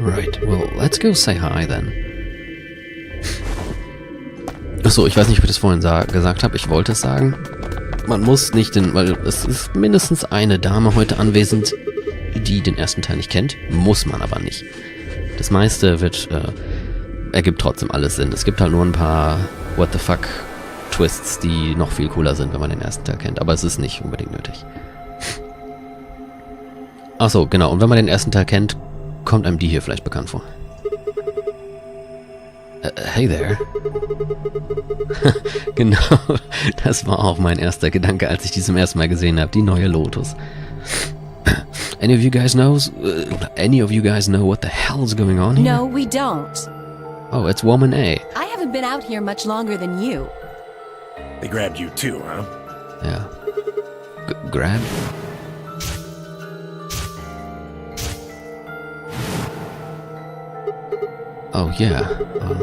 Right, well, let's go say hi then. Achso, ich weiß nicht, ob ich das vorhin gesagt habe. Ich wollte es sagen. Man muss nicht weil es ist mindestens eine Dame heute anwesend, die den ersten Teil nicht kennt. Muss man aber nicht. Das meiste ergibt trotzdem alles Sinn. Es gibt halt nur ein paar What the fuck Twists, die noch viel cooler sind, wenn man den ersten Teil kennt. Aber es ist nicht unbedingt nötig. Achso, genau. Und wenn man den ersten Teil kennt, kommt einem die hier vielleicht bekannt vor. Hey there. Genau, das war auch mein erster Gedanke, als ich die zum ersten Mal gesehen habe. Die neue Lotus. Any of you guys know what the hell is going on here? No, we don't. Oh, it's woman A. I haven't been out here much longer than you. They grabbed you too, huh? Yeah. Grab? Oh yeah,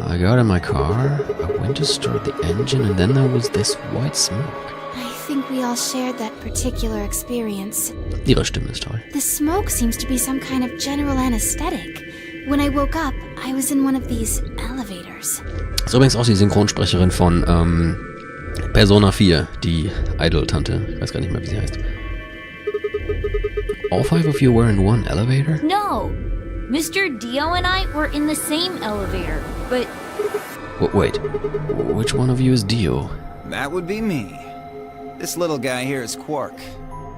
I got in my car, I went to start the engine, and then there was this white smoke. I think we all shared that particular experience. Ihre Stimme ist toll. The smoke seems to be some kind of general anesthetic. When I woke up, I was in one of these elevators. Ist übrigens auch die Synchronsprecherin von Persona 4, die Idol-Tante. Ich weiß gar nicht mehr, wie sie heißt. All five of you were in one elevator? No! Mr. Dio and I were in the same elevator, but... Wait, which one of you is Dio? That would be me. This little guy here is Quark.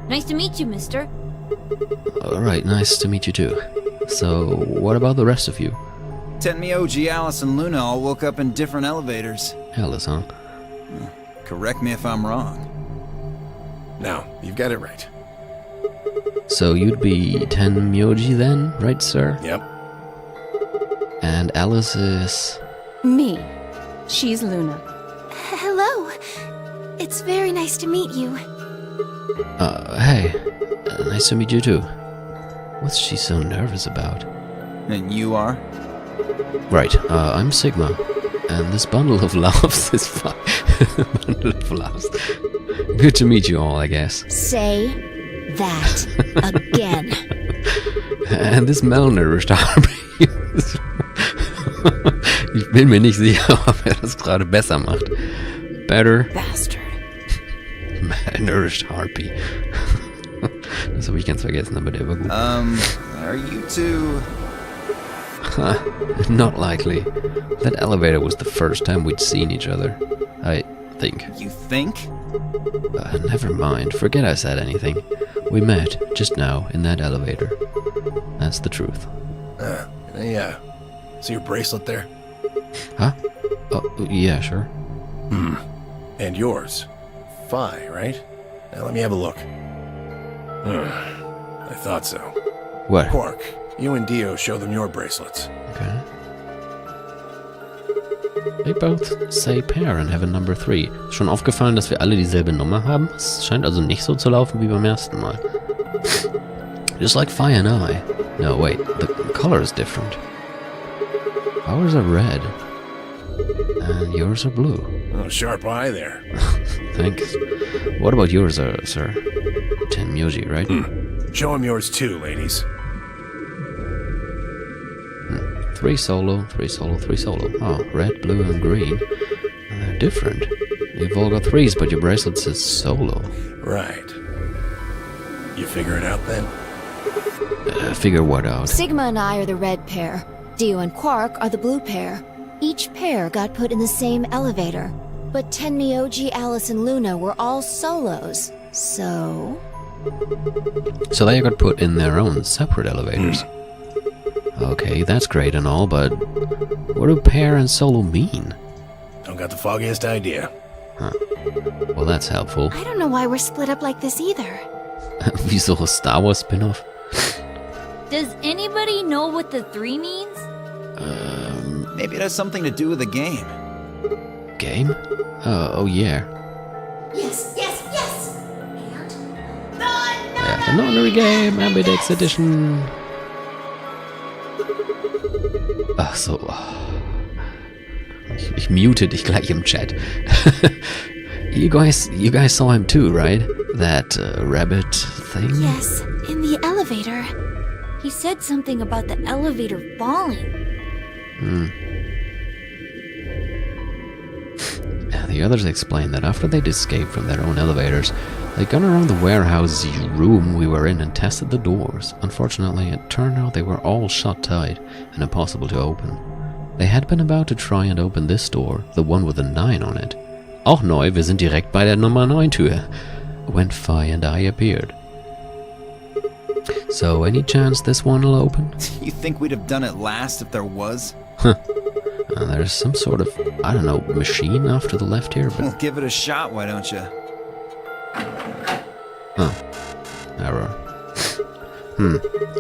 Nice to meet you, mister. Alright, nice to meet you too. So, what about the rest of you? Tenmyoji, Alice, and Luna all woke up in different elevators. Alice, huh? Correct me if I'm wrong. No, you've got it right. So you'd be Tenmyoji then, right, sir? Yep. And Alice is... Me. She's Luna. Hello. It's very nice to meet you. Hey. Nice to meet you too. What's she so nervous about? And you are? Right, I'm Sigma. And this bundle of laughs is fun. Bundle of laughs. Good to meet you all, I guess. Say that again. And this malnourished Harpy. Ich bin mir nicht sicher, ob das gerade besser macht. Better. Bastard. Malnourished Harpy. Das habe ich ganz vergessen, aber der war gut. Are you two... Not likely. That elevator was the first time we'd seen each other. I think. You think? Never mind. Forget I said anything. We met just now in that elevator. That's the truth. Yeah. See your bracelet there? Huh? Oh, yeah, sure. And yours. Phi, right? Now let me have a look. I thought so. What? Quark, you and Dio show them your bracelets. Okay. They both say pair in heaven number 3. Schon aufgefallen, dass wir alle dieselbe Nummer haben? Es scheint also nicht so zu laufen wie beim ersten Mal. Just like Phi and I. No, wait, the color is different. Ours are red. And yours are blue. Oh, sharp eye there. Thanks. What about yours, sir? Tenmyoji, right? Show him yours too, ladies. 3 solo, 3 solo, 3 solo. Oh, red, blue, and green. They're different. You've all got 3s, but your bracelet says solo. Right. You figure it out then? Figure what out? Sigma and I are the red pair. Dio and Quark are the blue pair. Each pair got put in the same elevator. But Tenmyoji, Alice, and Luna were all solos. So they got put in their own separate elevators. Okay, that's great and all, but what do pair and solo mean? Don't got the foggiest idea. Huh. Well, that's helpful. I don't know why we're split up like this either. Wieso Star Wars spin-off? Does anybody know what the 3 means? Maybe it has something to do with the game. Game? Oh yeah. Yes, yes, yes! Ja, the Nonary Game, Ambidex Edition. Ach so. Ich mute dich gleich im Chat. You guys saw him too, right? That rabbit thing? Yes, in the elevator. He said something about the elevator falling. The others explained that after they'd escaped from their own elevators, they'd gone around the warehouse room we were in and tested the doors. Unfortunately, it turned out they were all shut tight and impossible to open. They had been about to try and open this door, the one with a 9 on it. Auch neu, wir sind direkt bei der Nummer 9 Tür, when Fi and I appeared. So, any chance this one will open? You think we'd have done it last if there was? There's some sort of, I don't know, machine off to the left here, but... Well, give it a shot, why don't you? Oh. Error.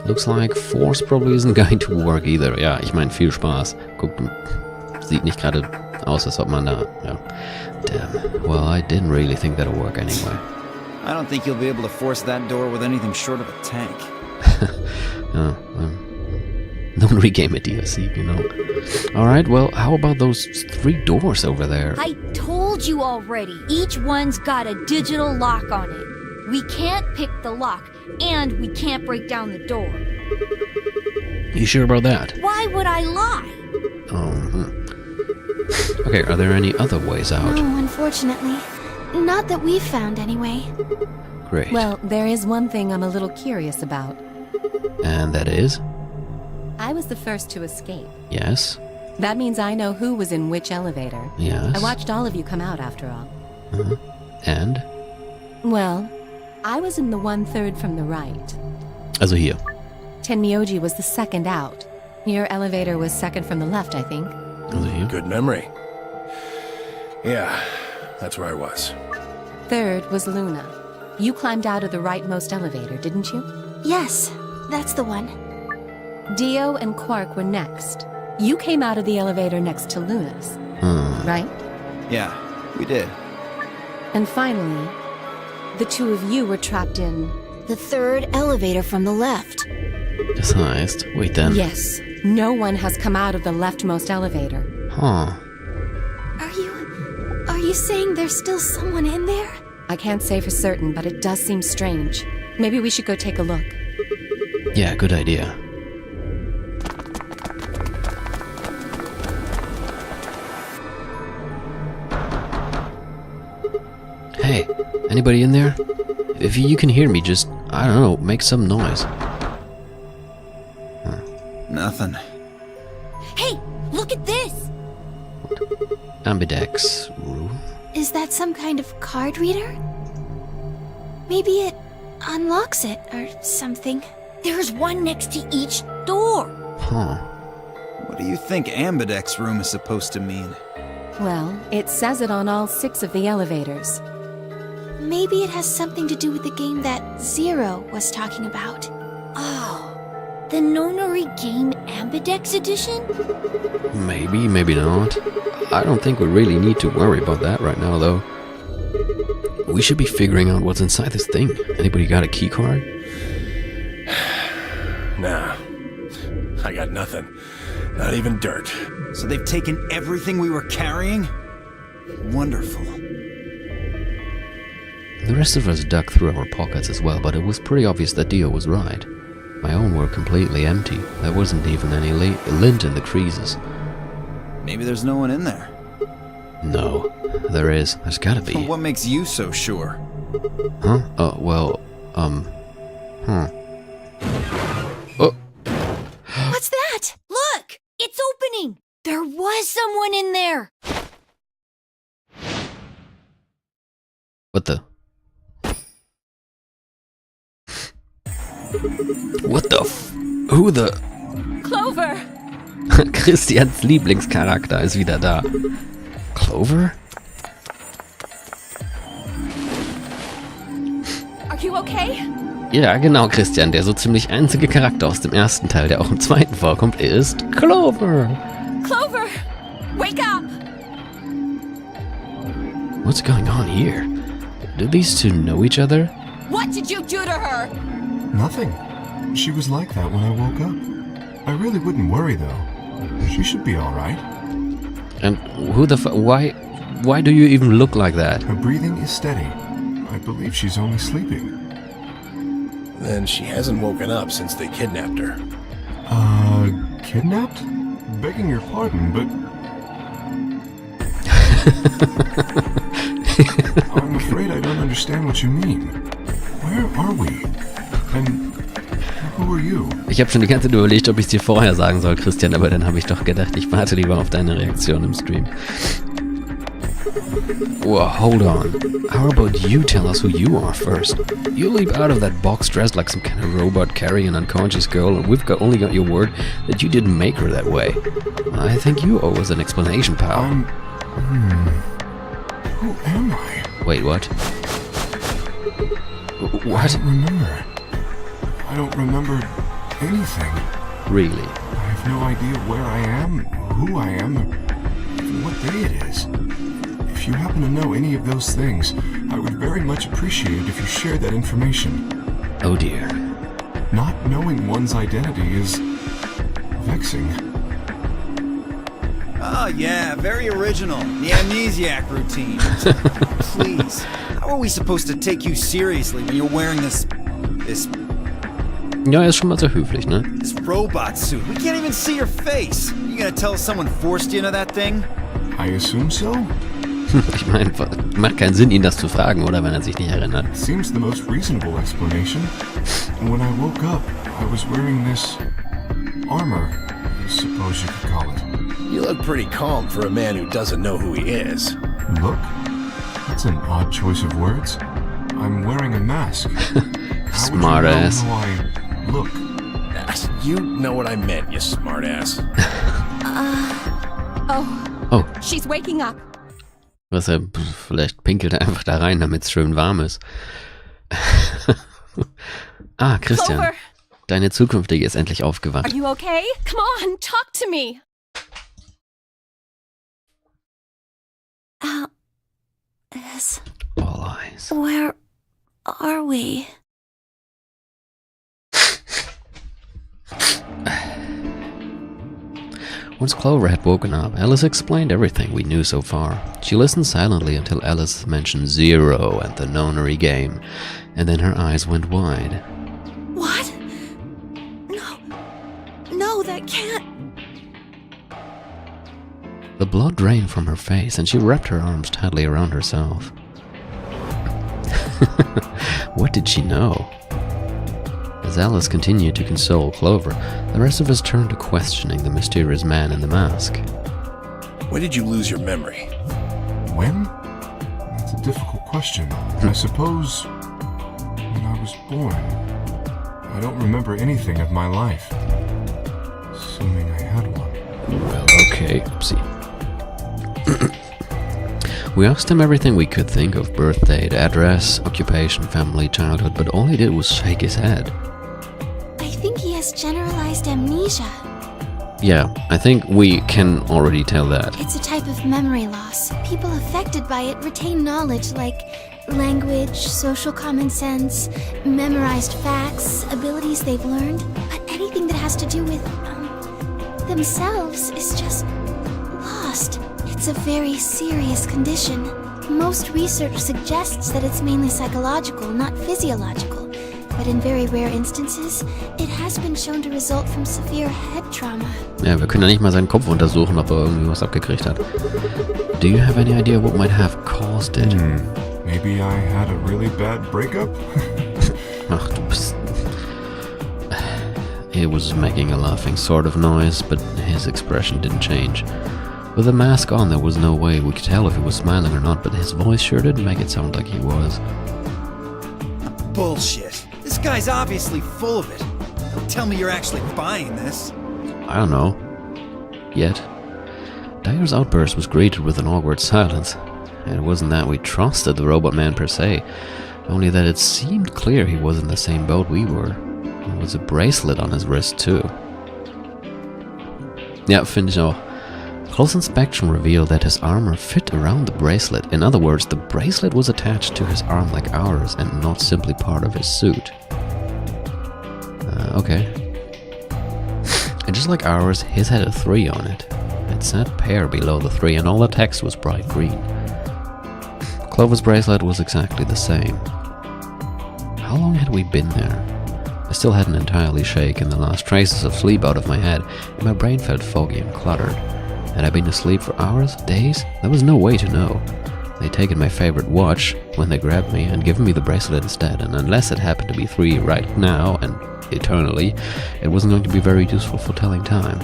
Looks like Force probably isn't going to work either. Ja, ich meine, viel Spaß. Guckt, sieht nicht gerade aus, als ob man da... Ja. Damn. Well, I didn't really think that'll work anyway. I don't think you'll be able to force that door with anything short of a tank. Don't regame a DLC, you know. Alright, well, how about those 3 doors over there? I told you already. Each one's got a digital lock on it. We can't pick the lock, and we can't break down the door. You sure about that? Why would I lie? Okay, are there any other ways out? No, unfortunately. Not that we've found, anyway. Great. Well, there is one thing I'm a little curious about. And that is? I was the first to escape. Yes. That means I know who was in which elevator. Yes. I watched all of you come out after all. And? Well, I was in the 1/3 from the right. Also hier. Tenmyoji was the second out. Your elevator was second from the left, I think. Also hier. Good memory. Yeah, that's where I was. Third was Luna. You climbed out of the rightmost elevator, didn't you? Yes, that's the one. Dio and Quark were next. You came out of the elevator next to Luna's, right? Yeah, we did. And finally, the 2 of you were trapped in... The 3rd elevator from the left. Das heißt, wait then. Yes, no one has come out of the leftmost elevator. Huh. Are you saying there's still someone in there? I can't say for certain, but it does seem strange. Maybe we should go take a look. Yeah, good idea. Hey, anybody in there? If you can hear me, just, I don't know, make some noise. Nothing. Hey, look at this! Ambidex room? Is that some kind of card reader? Maybe it unlocks it or something. There's one next to each door. Huh. What do you think Ambidex room is supposed to mean? Well, it says it on all 6 of the elevators. Maybe it has something to do with the game that Zero was talking about. Oh, the Nonori Game Ambidex edition? Maybe, maybe not. I don't think we really need to worry about that right now, though. We should be figuring out what's inside this thing. Anybody got a key card? Nah, I got nothing. Not even dirt. So they've taken everything we were carrying? Wonderful. The rest of us dug through our pockets as well, but it was pretty obvious that Dio was right. My own were completely empty. There wasn't even any lint in the creases. Maybe there's no one in there. No, there is. There's gotta be. What makes you so sure? Huh? Oh, well, Oh. What's that? Look! It's opening! There was someone in there! What the? What the Who the... Clover! Christians Lieblingscharakter ist wieder da. Clover? Are you okay? Ja, genau, Christian. Der so ziemlich einzige Charakter aus dem ersten Teil, der auch im zweiten vorkommt, ist Clover. Clover! Wake up! What's going on here? Do these two know each other? What did you do to her? Nothing. She was like that when I woke up. I really wouldn't worry, though. She should be all right. And who the why do you even look like that? Her breathing is steady. I believe she's only sleeping. and she hasn't woken up since they kidnapped her. Kidnapped? Begging your pardon, but... I'm afraid I don't understand what you mean. Where are we? And who are you? Ich habe schon die ganze Zeit überlegt, ob ich es dir vorher sagen soll, Christian, aber dann habe ich doch gedacht, ich warte lieber auf deine Reaktion im Stream. Whoa, hold on. How about you tell us who you are first? You leap out of that box dressed like some kind of robot carrying an unconscious girl, and we've only got your word that you didn't make her that way. I think you owe us an explanation, pal. Who am I? Wait, what? I don't remember. I don't remember anything. Really? I have no idea where I am, who I am, or even what day it is. If you happen to know any of those things, I would very much appreciate it if you shared that information. Oh dear. Not knowing one's identity is vexing. Oh yeah, very original. The amnesiac routine. Please, how are we supposed to take you seriously when you're wearing this Ja, er ist schon mal sehr höflich, ne? this robot suit? We can't even see your face. You gonna tell us someone forced you into that thing? I assume so? Ich meine, macht keinen Sinn, ihn das zu fragen, oder, wenn er sich nicht erinnert. Seems the most reasonable explanation. When I woke up, I was wearing this armor, I suppose you could call it. You look pretty calm for a man who doesn't know who he is. Look? That's an odd choice of words. I'm wearing a mask. Smartass. How would you know how I look? You know what I meant, you smartass. Oh, She's waking up. was er, vielleicht pinkelt er einfach da rein, damit es schön warm ist. Ah, Christian, Clover, deine Zukünftige ist endlich are aufgewacht. you okay? Come on, talk to me. Alice, All eyes. where are we? Once Clover had woken up, Alice explained everything we knew so far. She listened silently until Alice mentioned 0 and the nonary game, and then her eyes went wide. What? No, that can't. The blood drained from her face, and she wrapped her arms tightly around herself. What did she know? As Alice continued to console Clover, the rest of us turned to questioning the mysterious man in the mask. When did you lose your memory? When? That's a difficult question. I suppose when I was born. I don't remember anything of my life. Assuming I had one. Well, okay, oopsie. We asked him everything we could think of: birth date, address, occupation, family, childhood, but all he did was shake his head. I think he has generalized amnesia. Yeah, I think we can already tell that. It's a type of memory loss. People affected by it retain knowledge like language, social common sense, memorized facts, abilities they've learned. But anything that has to do with themselves is just lost. It's a very serious condition. Most research suggests that it's mainly psychological, not physiological. But in very rare instances, it has been shown to result from severe head trauma. Ja, wir können ja nicht mal seinen Kopf untersuchen, ob er irgendwie was abgekriegt hat. Do you have any idea what might have caused it? Maybe I had a really bad breakup? Ach, du bist... He was making a laughing sort of noise, but his expression didn't change. With the mask on, there was no way we could tell if he was smiling or not, but his voice sure did make it sound like he was. Bullshit. This guy's obviously full of it. Don't tell me you're actually buying this. I don't know. Yet. Dyer's outburst was greeted with an awkward silence. And it wasn't that we trusted the robot man per se, only that it seemed clear he was in the same boat we were. There was a bracelet on his wrist too. Ja, finde ich auch. Close inspection revealed that his armor fit around the bracelet. In other words, the bracelet was attached to his arm like ours and not simply part of his suit. Okay. And just like ours, his had a 3 on it. It said pair below the 3 and all the text was bright green. Clover's bracelet was exactly the same. How long had we been there? I still hadn't entirely shaken the last traces of sleep out of my head, and my brain felt foggy and cluttered. Had I been asleep for hours, days? There was no way to know. They'd taken my favorite watch when they grabbed me and given me the bracelet instead, and unless it happened to be 3 right now and eternally, it wasn't going to be very useful for telling time.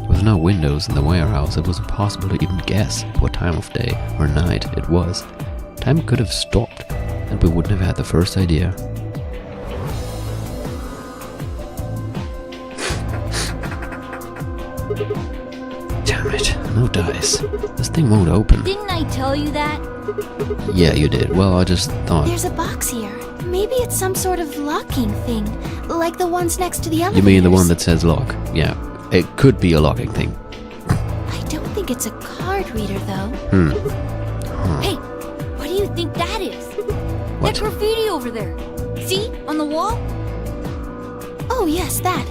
With no windows in the warehouse, it was impossible to even guess what time of day or night it was. Time could have stopped, and we wouldn't have had the first idea. Damn it, no dice. This thing won't open. Didn't I tell you that? Yeah, you did. Well, I just thought... There's a box here. Maybe it's some sort of locking thing, like the ones next to the elevators. You mean the one that says lock? Yeah, it could be a locking thing. I don't think it's a card reader, though. Huh. Hey, what do you think that is? What? That graffiti over there. See? On the wall? Oh, yes, that.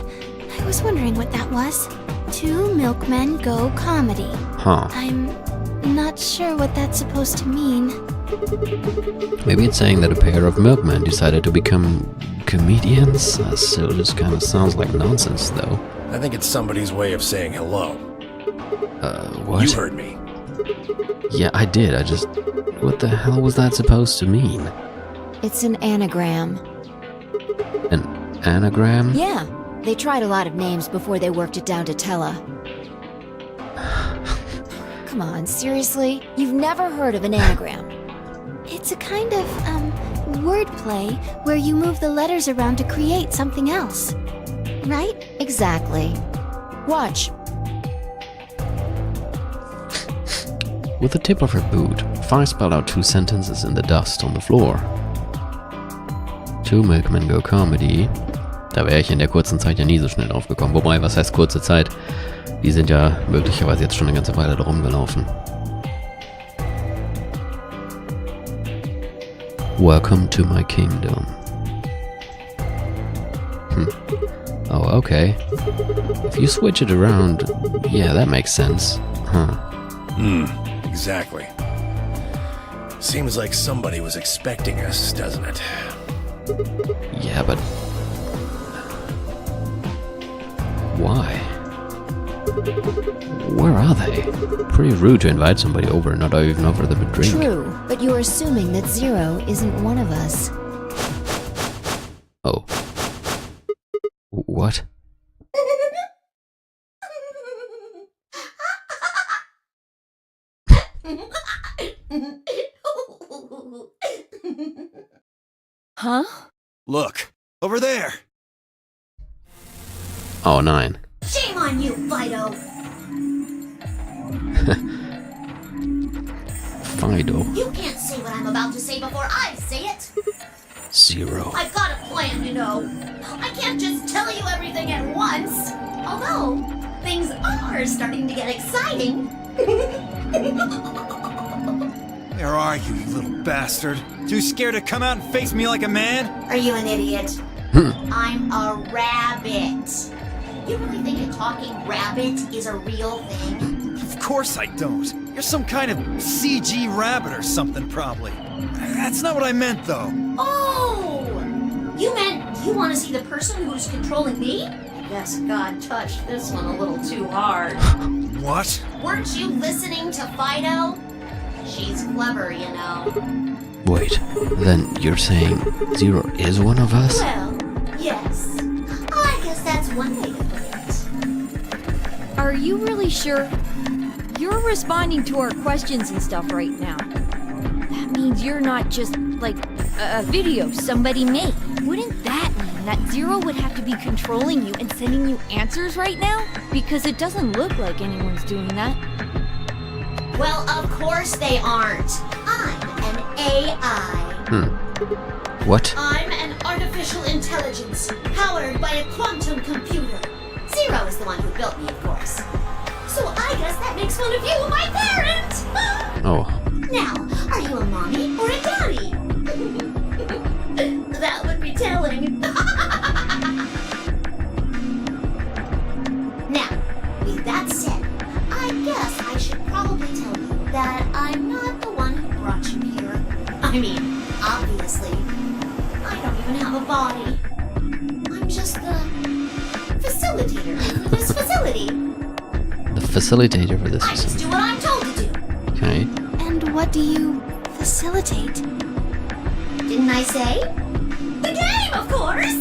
I was wondering what that was. 2 milkmen go comedy. Huh. I'm not sure what that's supposed to mean. Maybe it's saying that a pair of milkmen decided to become comedians? Still just kind of sounds like nonsense, though. I think it's somebody's way of saying hello. What? You heard me. Yeah, I did. I just... What the hell was that supposed to mean? It's an anagram. An anagram? Yeah, they tried a lot of names before they worked it down to Tella. Come on, seriously? You've never heard of an anagram? It's a kind of, wordplay where you move the letters around to create something else. Right? Exactly. Watch. With the tip of her boot, Fi spelled out 2 sentences in the dust on the floor. 2 Milkmen go comedy. Da wäre ich in der kurzen Zeit ja nie so schnell draufgekommen. Wobei, was heißt kurze Zeit? Die sind ja möglicherweise jetzt schon eine ganze Weile da rumgelaufen. Welcome to my kingdom. Oh, okay. If you switch it around, yeah, that makes sense. Huh. Exactly. Seems like somebody was expecting us, doesn't it? Yeah, but... why? Where are they? Pretty rude to invite somebody over and not even offer them a drink. True, but you're assuming that Zero isn't one of us. Oh. What? Huh? Look, over there. Oh, 9. Shame on you, Fido! Fido. You can't say what I'm about to say before I say it! 0. I've got a plan, you know. I can't just tell you everything at once. Although, things are starting to get exciting. Where are you, you little bastard? Too scared to come out and face me like a man? Are you an idiot? I'm a rabbit. You really think a talking rabbit is a real thing? Of course I don't. You're some kind of CG rabbit or something, probably. That's not what I meant, though. Oh! You meant you want to see the person who's controlling me? I guess God touched this one a little too hard. What? Weren't you listening to Fido? She's clever, you know. Wait, then you're saying 0 is one of us? Well, yes. I guess that's one way to put it. Are you really sure? You're responding to our questions and stuff right now. That means you're not just, like, a video somebody made. Wouldn't that mean that 0 would have to be controlling you and sending you answers right now? Because it doesn't look like anyone's doing that. Well, of course they aren't. I'm an AI. What? I'm an artificial intelligence powered by a quantum computer. 0 is the one who built me, of course. So I guess that makes one of you my parent! Oh. Now, are you a mommy or a daddy? That would be telling. Now, with that said, I guess I should probably tell you that I'm not the one who brought you here. I mean, obviously, I don't even have a body. I'm facilitator for this facility. The facilitator for this I just do what I'm told to do. Okay. And what do you facilitate? Didn't I say? The game, of course!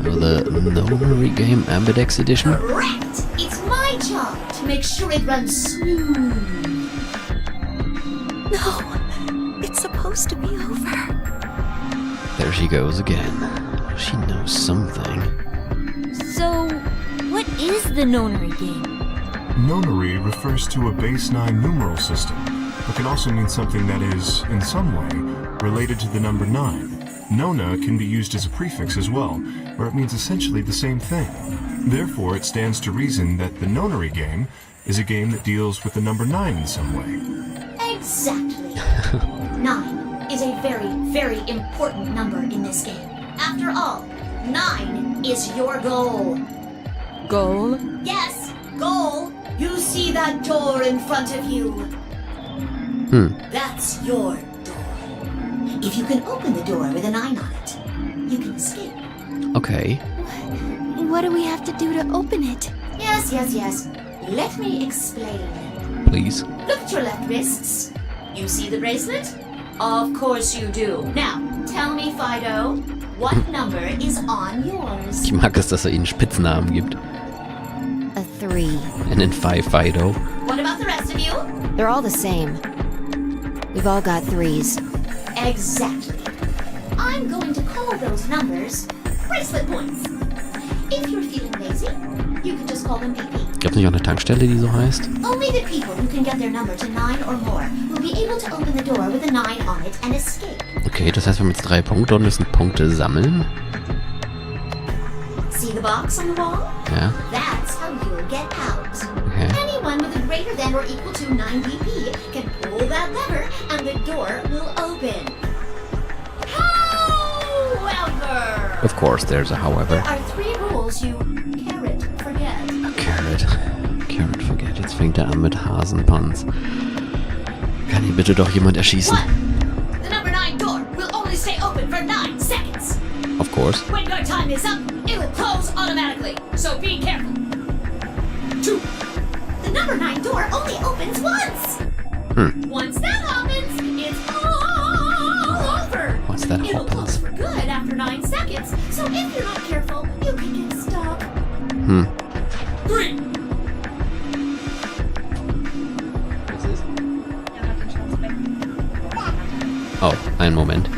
The Nonary Game Ambidex Edition? Correct! It's my job to make sure it runs smooth. No, it's supposed to be over. There she goes again. She knows something. So, what is the nonary game? Nonary refers to a base 9 numeral system, but can also mean something that is, in some way, related to the number 9. Nona can be used as a prefix as well, where it means essentially the same thing. Therefore, it stands to reason that the nonary game is a game that deals with the number 9 in some way. Exactly. 9 is a very, very important number in this game. After all, 9 is your goal. Goal? Yes, goal. You see that door in front of you? That's your door. If you can open the door with a 9 on it, you can escape. Okay. What do we have to do to open it? Yes. Let me explain. Please. Look at your left wrists. You see the bracelet? Of course you do. Now, tell me, Fido, what number is on yours? Ich mag es, dass ihnen Spitznamen gibt. A 3. And then Fido. What about the rest of you? They're all the same. We've all got 3s. Exactly. I'm going to call those numbers bracelet points. If you're feeling lazy, you can just call them PP. Gibt's nicht auch eine Tankstelle, die so heißt? Only the people who can get their number to 9 or more will be able to open the door with a 9 on it and escape. Okay, das heißt, wir haben jetzt 3 Punkte und müssen Punkte sammeln. See the box on the wall? Ja. That's how you'll get out. Okay. Anyone with a greater than or equal to 9 BP can pull that lever and the door will open. However, Of course, there's a however. there are 3 rules you carrot forget. Carrot forget. Jetzt fängt er an mit Hasenpanz. Kann hier bitte doch jemand erschießen? 1. The number 9 door will only stay open for 9 seconds. Of course. When your time is up, it will close automatically, so be careful. 2. The number 9 door only opens once. Once that happens, it's all over. Once that It'll happens. close for good after 9 seconds, so if you're not careful, you can get stuck. 3. Oh, einen Moment.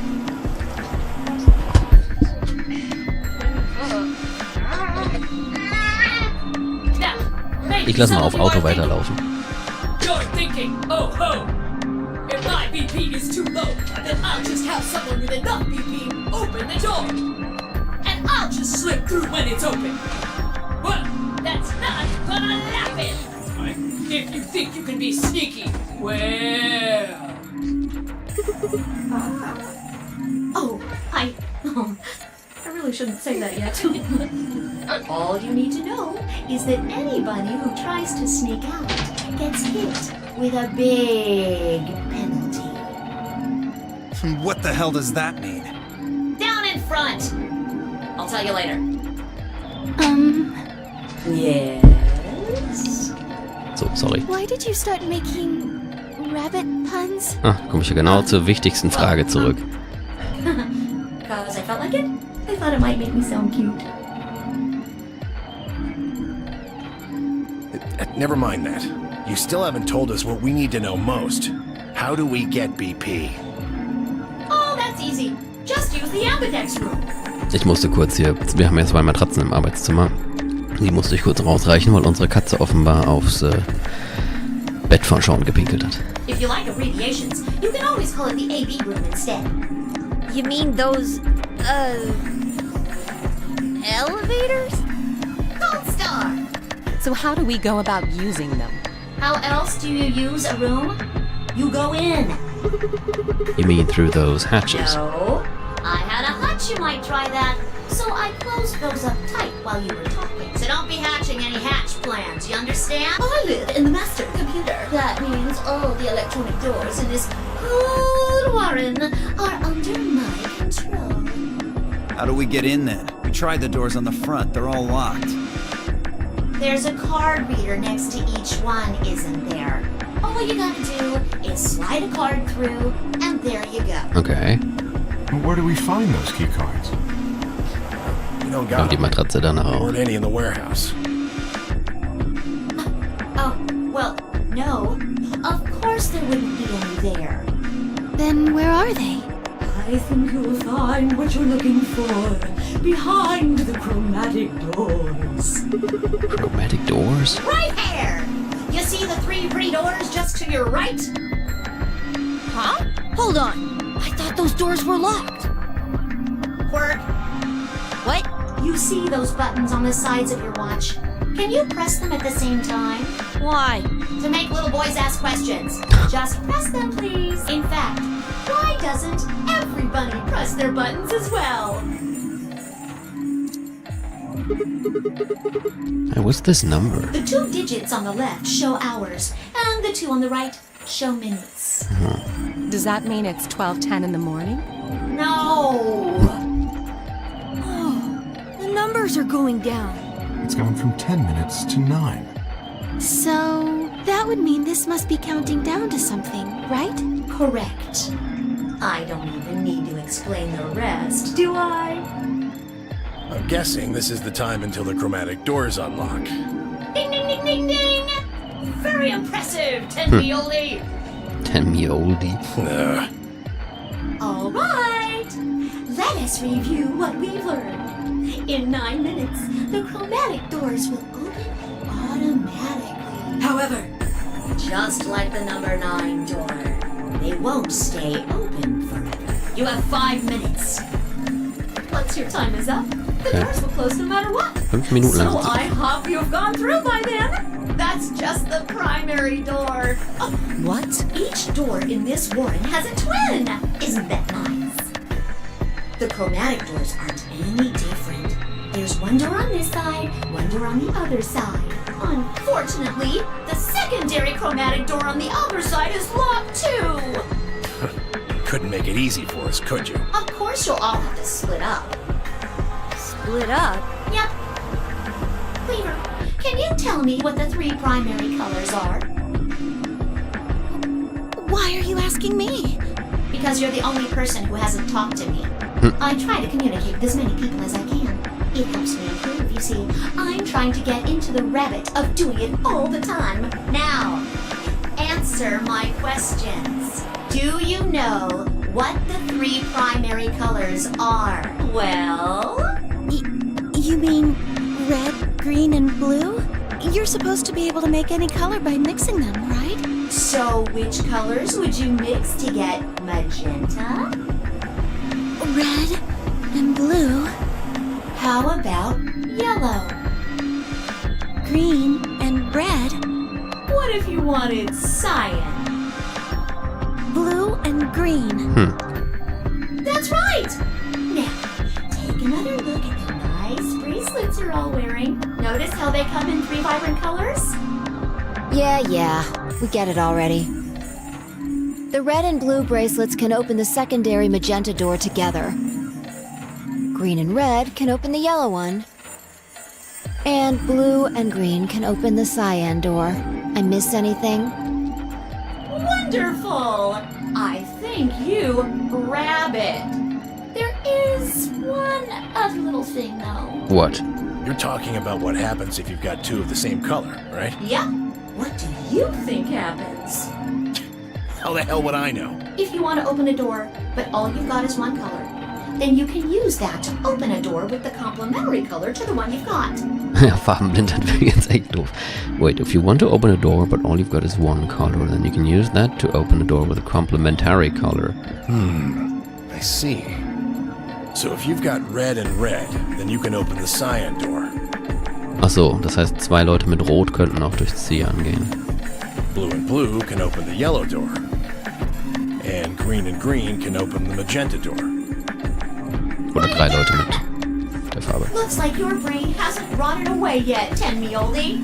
Ich lasse mal auf Auto weiterlaufen. You're thinking, oh ho! If my BP is too low, then I'll just have someone with enough BP open the door. And I'll just slip through when it's open. Well, that's not gonna happen! If you think you can be sneaky, well... I really shouldn't say that yet. All you need to know is that anybody who tries to sneak out gets hit with a big penalty. What the hell does that mean? Down in front! I'll tell you later. Yes? So, sorry. Why did you start making rabbit puns? Komme ich ja genau zur wichtigsten Frage zurück. Because I felt like it. I thought it might make me sound cute. Never mind that. You still haven't told us what we need to know most. How do we get BP? Oh, that's easy. Just use the Ambidex room. Ich musste kurz hier, wir haben ja 2 Matratzen im Arbeitszimmer. Die musste ich kurz rausreichen, weil unsere Katze offenbar aufs Bett von Sean gepinkelt hat. If you like abbreviations, you can always call it the AB room instead. You mean those, elevators? Gold Star! So how do we go about using them? How else do you use a room? You go in. You mean through those hatches? No. I had a hunch you might try that, so I closed those up tight while you were talking. So don't be hatching any hatch plans, you understand? I live in the master computer. That means all the electronic doors in this old warren are under my control. How do we get in then? We tried the doors on the front. They're all locked. There's a card reader next to each one, isn't there? All you gotta do is slide a card through, and there you go. Okay. Where do we find those key cards? You don't Kommt got die them. Matratze dann There auch. weren't any in the warehouse. Oh, well, no. Of course there wouldn't be any there. Then where are they? I think you will find what you're looking for behind the chromatic doors. Chromatic doors? Right here! You see the 3 pretty doors just to your right? Huh? Hold on. I thought those doors were locked. Quirk, What? you see those buttons on the sides of your watch? Can you press them at the same time? Why? To make little boys ask questions. Just press them, please. In fact, why doesn't everybody press their buttons as well? Hey, what's this number? The 2 digits on the left show hours, and the 2 on the right show minutes. Does that mean it's 12:10 in the morning? No! The numbers are going down. It's gone from 10 minutes to 9. So, that would mean this must be counting down to something, right? Correct. I don't even need to explain the rest, do I? I'm guessing this is the time until the chromatic doors unlock. Ding, ding, ding, ding, ding! Very impressive, 10-year-oldie! 10-year-oldie. All right! Let us review what we've learned. In 9 minutes, the chromatic doors will open automatically. However, Just like the number 9 door, they won't stay open forever. You have 5 minutes. Once your time is up, the doors will close no matter what. 5 Minuten lang. So I hope you've gone through by then. That's just the primary door. Oh, What? each door in this warren has a twin. Isn't that nice? The chromatic doors aren't any different. There's one door on this side, one door on the other side. Unfortunately, the secondary chromatic door on the other side is locked too. Couldn't make it easy for us, could you? Of course you'll all have to split up. Split up? Yep. Cleaver, can you tell me what the 3 primary colors are? Why are you asking me? Because you're the only person who hasn't talked to me. I try to communicate with as many people as I can. It helps me improve, you see. I'm trying to get into the habit of doing it all the time. Now, answer my questions. Do you know what the 3 primary colors are? Well? You mean red, green, and blue? You're supposed to be able to make any color by mixing them, right? So which colors would you mix to get magenta? Red and blue, How about yellow? green and red, What if you wanted cyan? blue and green. That's right! Now, take another look at the nice bracelets you're all wearing. Notice how they come in 3 vibrant colors? Yeah, we get it already. The red and blue bracelets can open the secondary magenta door together. Green and red can open the yellow one. And blue and green can open the cyan door. I miss anything? Wonderful! I think you grab it. There is one other little thing, though. What? You're talking about what happens if you've got 2 of the same color, right? Yep. What do you think happens? How the hell would I know? If you want to open a door, but all you've got is one color, then you can use that to open a door with the complementary color to the one you've got. Ja, Farbenblindheit wäre jetzt echt doof. Wait, if you want to open a door but all you've got is one color, then you can use that to open a door with a complementary color. I see. So if you've got red and red, then you can open the cyan door. Ach so, das heißt 2 Leute mit Rot könnten auch durch Cyan gehen. Blue and blue can open the yellow door. And green can open the magenta door. Oder 3 Leute mit der Farbe. Looks like your brain hasn't rotted away yet, 10-me-oldie.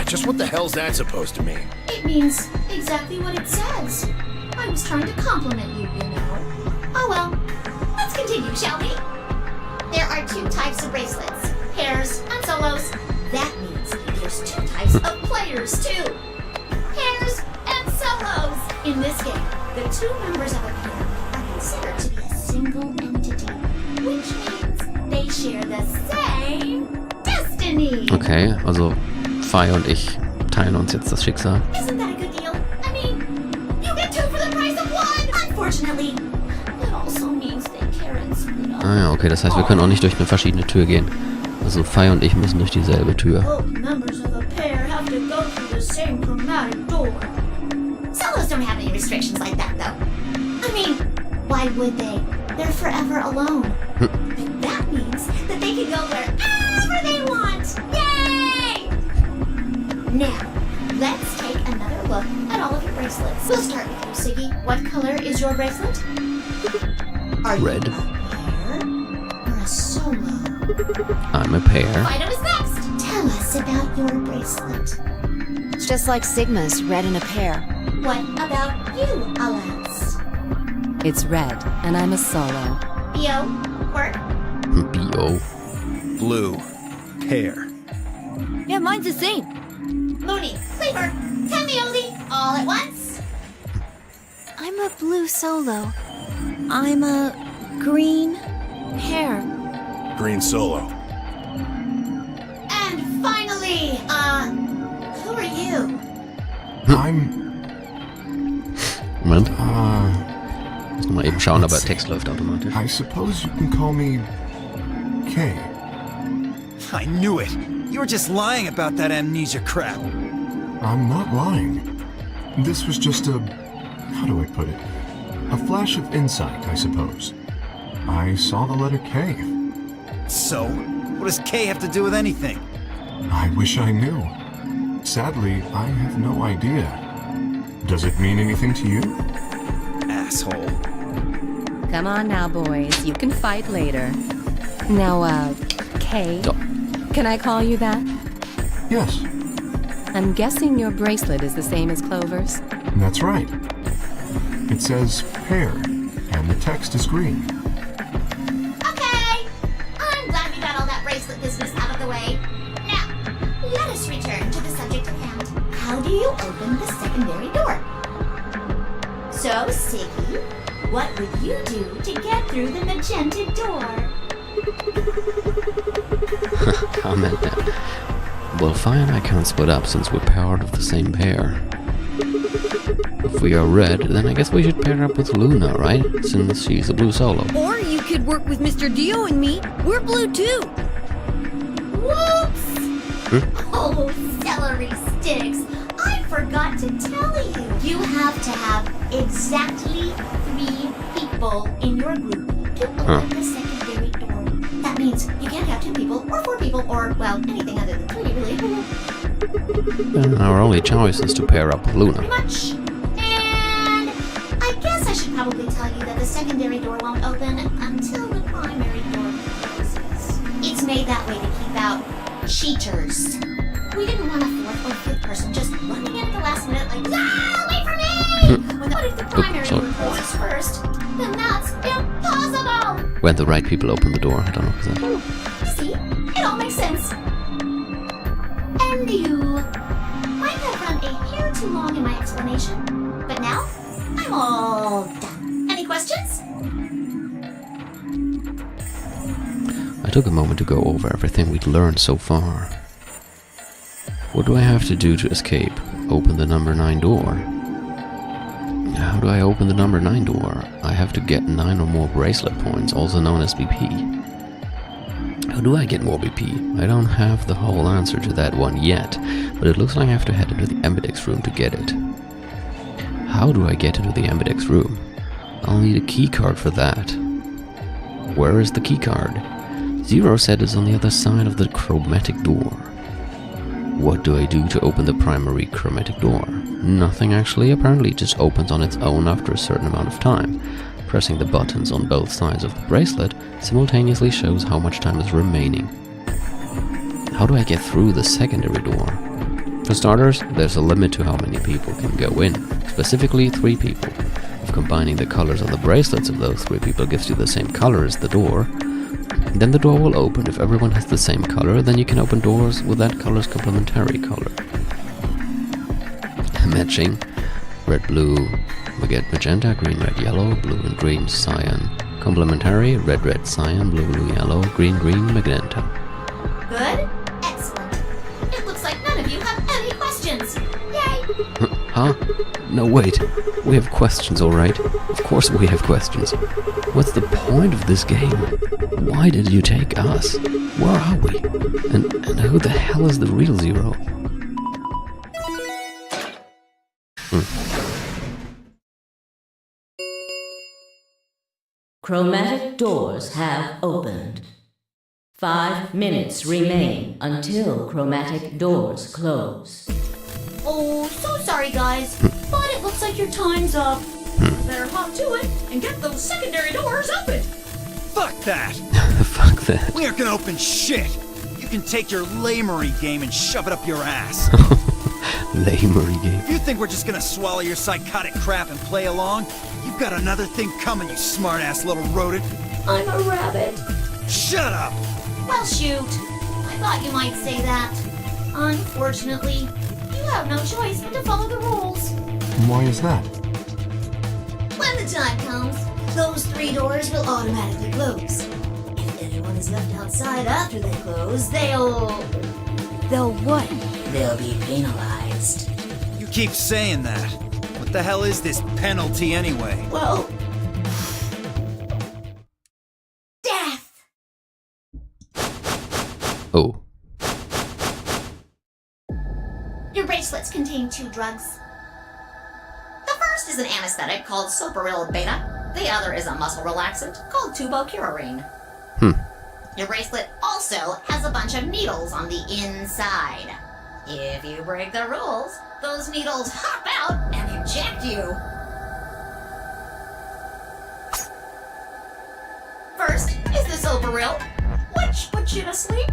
Just what the hell's that supposed to mean? It means exactly what it says. I was trying to compliment you, you know. Oh well, let's continue, shall we? There are 2 types of bracelets, pairs and solos. That means There's two types of players, too. Pairs and solos. In this game, the two members of a pair are considered to be a single entity, which means they share the same destiny. Okay, also Fei und ich teilen uns jetzt das Schicksal. Isn't that a good deal? I mean, you get two for the price of one. Unfortunately, it also means they care and split up. Ah ja, okay, das heißt, wir können auch nicht durch eine verschiedene Tür gehen. Also Fei und ich müssen durch dieselbe Tür. Both members of a pair have to go through the same chromatic door. Solos don't have any restrictions like that, though. I mean, why would they? They're forever alone. But that means that they can go wherever they want. Yay! Now, let's take another look at all of your bracelets. We'll start with you, Siggy. What color is your bracelet? Are you Red. a pair or a solo? I'm a pair. Fido is next. Tell us about your bracelet. It's just like Sigma's, red in a pair. What about you, Alas? It's red, and I'm a solo. Bio, Quirk, B.O. Blue. Pair. Yeah, mine's the same. Mooney, Cleaver, Cambioli, all at once. I'm a blue solo. I'm a green pair. Green solo. And finally, who are you? Moment. Muss noch mal eben schauen, aber Text läuft automatisch. I suppose you can call me Kay. I knew it. You were just lying about that amnesia crap. I'm not lying. This was just a... how do I put it? A flash of insight, I suppose. I saw the letter K. So, what does K have to do with anything? I wish I knew. Sadly, I have no idea. Does it mean anything to you? Asshole. Come on now, boys. You can fight later. Now, Kay, So, can I call you that? Yes, I'm guessing your bracelet is the same as Clover's. that's right. It says pair, and the text is green. Okay, I'm glad we got all that bracelet business out of the way. Now, let us return to the subject at hand. How do you open the secondary door? So, Siggy, what would you do to get through the magenta door? comment that. Well, Fei and I can't split up since we're part of the same pair. If we are red, then I guess we should pair up with Luna, right? Since she's a blue solo. Or you could work with Mr. Dio and me. We're blue too. Whoops! Oh, celery sticks! I forgot to tell you. You have to have exactly 3 people in your group to open the secondary door. That means you can't have 2 people or 4 people or, well, anything other than 3, really. And our only choice is to pair up with Luna. Pretty much. And I guess I should probably tell you that the secondary door won't open until the primary door closes. It's made that way to keep out cheaters. We didn't want a 4th or 5th person just running in at the last minute like, ah, wait for me! What if the primary door closes first? Then that's impossible! When the right people open the door, I don't know if that. See? It all makes sense. And you might have run a hair too long in my explanation, but now I'm all done. Any questions? I took a moment to go over everything we'd learned so far. What do I have to do to escape? Open the number 9 door. How do I open the number 9 door? I have to get 9 or more bracelet points, also known as BP. How do I get more BP? I don't have the whole answer to that one yet, but it looks like I have to head into the ambidex room to get it. How do I get into the ambidex room? I'll need a key card for that. Where is the key card? 0 said it's on the other side of the chromatic door. What do I do to open the primary chromatic door? Nothing actually, apparently it just opens on its own after a certain amount of time. Pressing the buttons on both sides of the bracelet simultaneously shows how much time is remaining. How do I get through the secondary door? For starters, there's a limit to how many people can go in, specifically 3 people. If combining the colors on the bracelets of those 3 people gives you the same color as the door, Then the door will open. If everyone has the same color, then you can open doors with that color's complementary color. Matching. Red, blue, magenta, green, red, yellow, blue and green, cyan. Complementary. Red, red, cyan, blue, blue, yellow, green, green, magenta. Good? Excellent. It looks like none of you have any questions. Yay! Huh? No, wait. We have questions, alright? Of course we have questions. What's the point of this game? Why did you take us? Where are we? And who the hell is the real Zero? Chromatic doors have opened. 5 minutes remain until chromatic doors close. Oh, so sorry, guys, but it looks like your time's up. Better hop to it and get those secondary doors open. Fuck that! Fuck that. We aren't gonna open shit! You can take your lamery game and shove it up your ass. Lamery game. If you think we're just gonna swallow your psychotic crap and play along, you've got another thing coming, you smart-ass little rodent. I'm a rabbit. Shut up! Well, shoot. I thought you might say that. Unfortunately, you have no choice but to follow the rules. Why is that? When the time comes, those 3 doors will automatically close. If anyone is left outside after they close, they'll what? They'll be penalized. You keep saying that. What the hell is this penalty anyway? Well, death! Oh. Your bracelets contain 2 drugs. The first is an anesthetic called soporil beta. The other is a muscle relaxant called tubocurarine. Your bracelet also has a bunch of needles on the inside. If you break the rules, those needles hop out and inject you. First is the soporil, which puts you to sleep.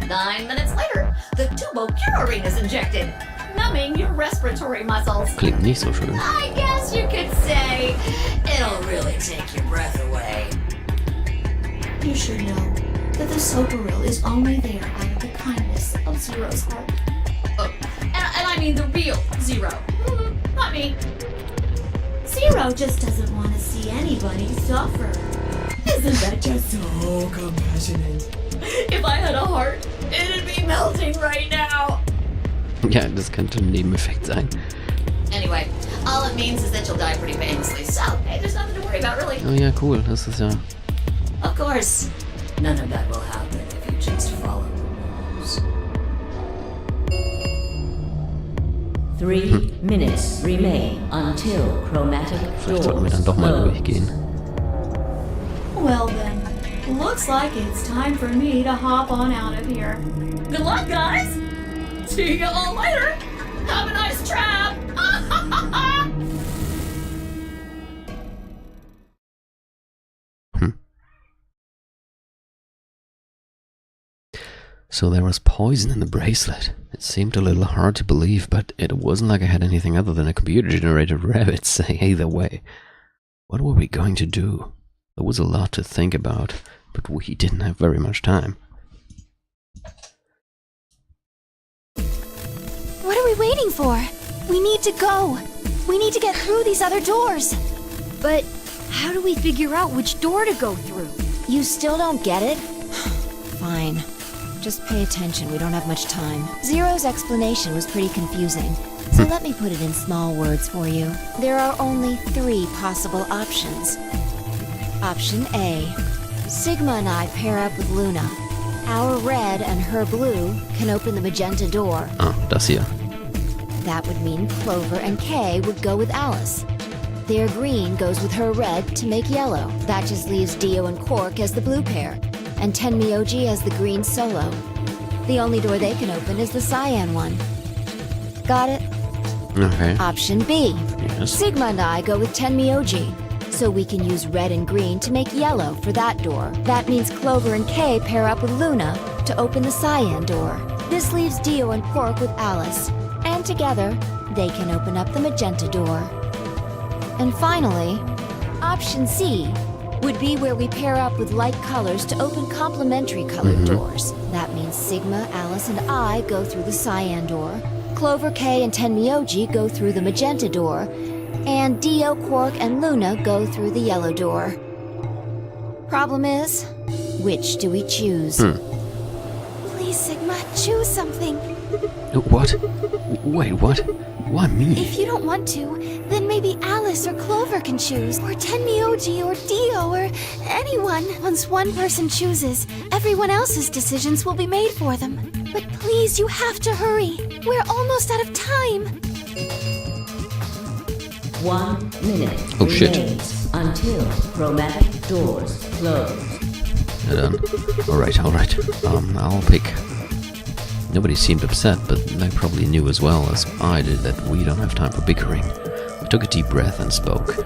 9 minutes later, the tubocurarine is injected, numbing your respiratory muscles. Klingt nicht so schön. I guess you could say it'll really take your breath away. You should know that the soporil is only there out of the kindness of Zero's heart. And I mean the real Zero, not me. Zero just doesn't want to see anybody suffer. Isn't that just so compassionate? If I had a heart, it'd be melting right now. Ja, das könnte ein Nebeneffekt sein. Anyway, all it means is that you'll die pretty painlessly, so hey, there's nothing to worry about, really. Oh ja, cool. Das ist ja... Of course, none of that will happen if you just follow the rules. 3 minutes remain until chromatic Vielleicht sollten wir dann doors doch mal close. durchgehen. Well then, looks like it's time for me to hop on out of here. Good luck, guys! See you all later! Have a nice trap! So there was poison in the bracelet. It seemed a little hard to believe, but it wasn't like I had anything other than a computer-generated rabbit saying either way. What were we going to do? There was a lot to think about, but we didn't have very much time. What are we waiting for? We need to go. We need to get through these other doors. But how do we figure out which door to go through? You still don't get it? Fine. Just pay attention, we don't have much time. Zero's explanation was pretty confusing, so let me put it in small words for you. There are only 3 possible options. Option A. Sigma and I pair up with Luna. Our red and her blue can open the magenta door. Ah, das hier. That would mean Clover and Kay would go with Alice. Their green goes with her red to make yellow. That just leaves Dio and Quark as the blue pair, and Tenmyoji as the green solo. The only door they can open is the cyan one. Got it? Okay. Option B. Yes. Sigma and I go with Tenmyoji, so we can use red and green to make yellow for that door. That means Clover and Kay pair up with Luna to open the cyan door. This leaves Dio and Quark with Alice, and together, they can open up the magenta door. And finally, option C. would be where we pair up with light colors to open complementary colored doors. That means Sigma, Alice, and I go through the cyan door. Clover, K, and Tenmyoji go through the magenta door. And Dio, Quark, and Luna go through the yellow door. Problem is, which do we choose? Please, Sigma, choose something. What? Wait, what? Why me? If you don't want to, then maybe Alice or Clover can choose, or Tenmyoji or Dio or anyone. Once one person chooses, everyone else's decisions will be made for them. But please, you have to hurry. We're almost out of time. 1 minute Oh, shit. remains until chromatic doors close. Done. Alright. I'll pick. Nobody seemed upset, but they probably knew as well as I did that we don't have time for bickering. I took a deep breath and spoke.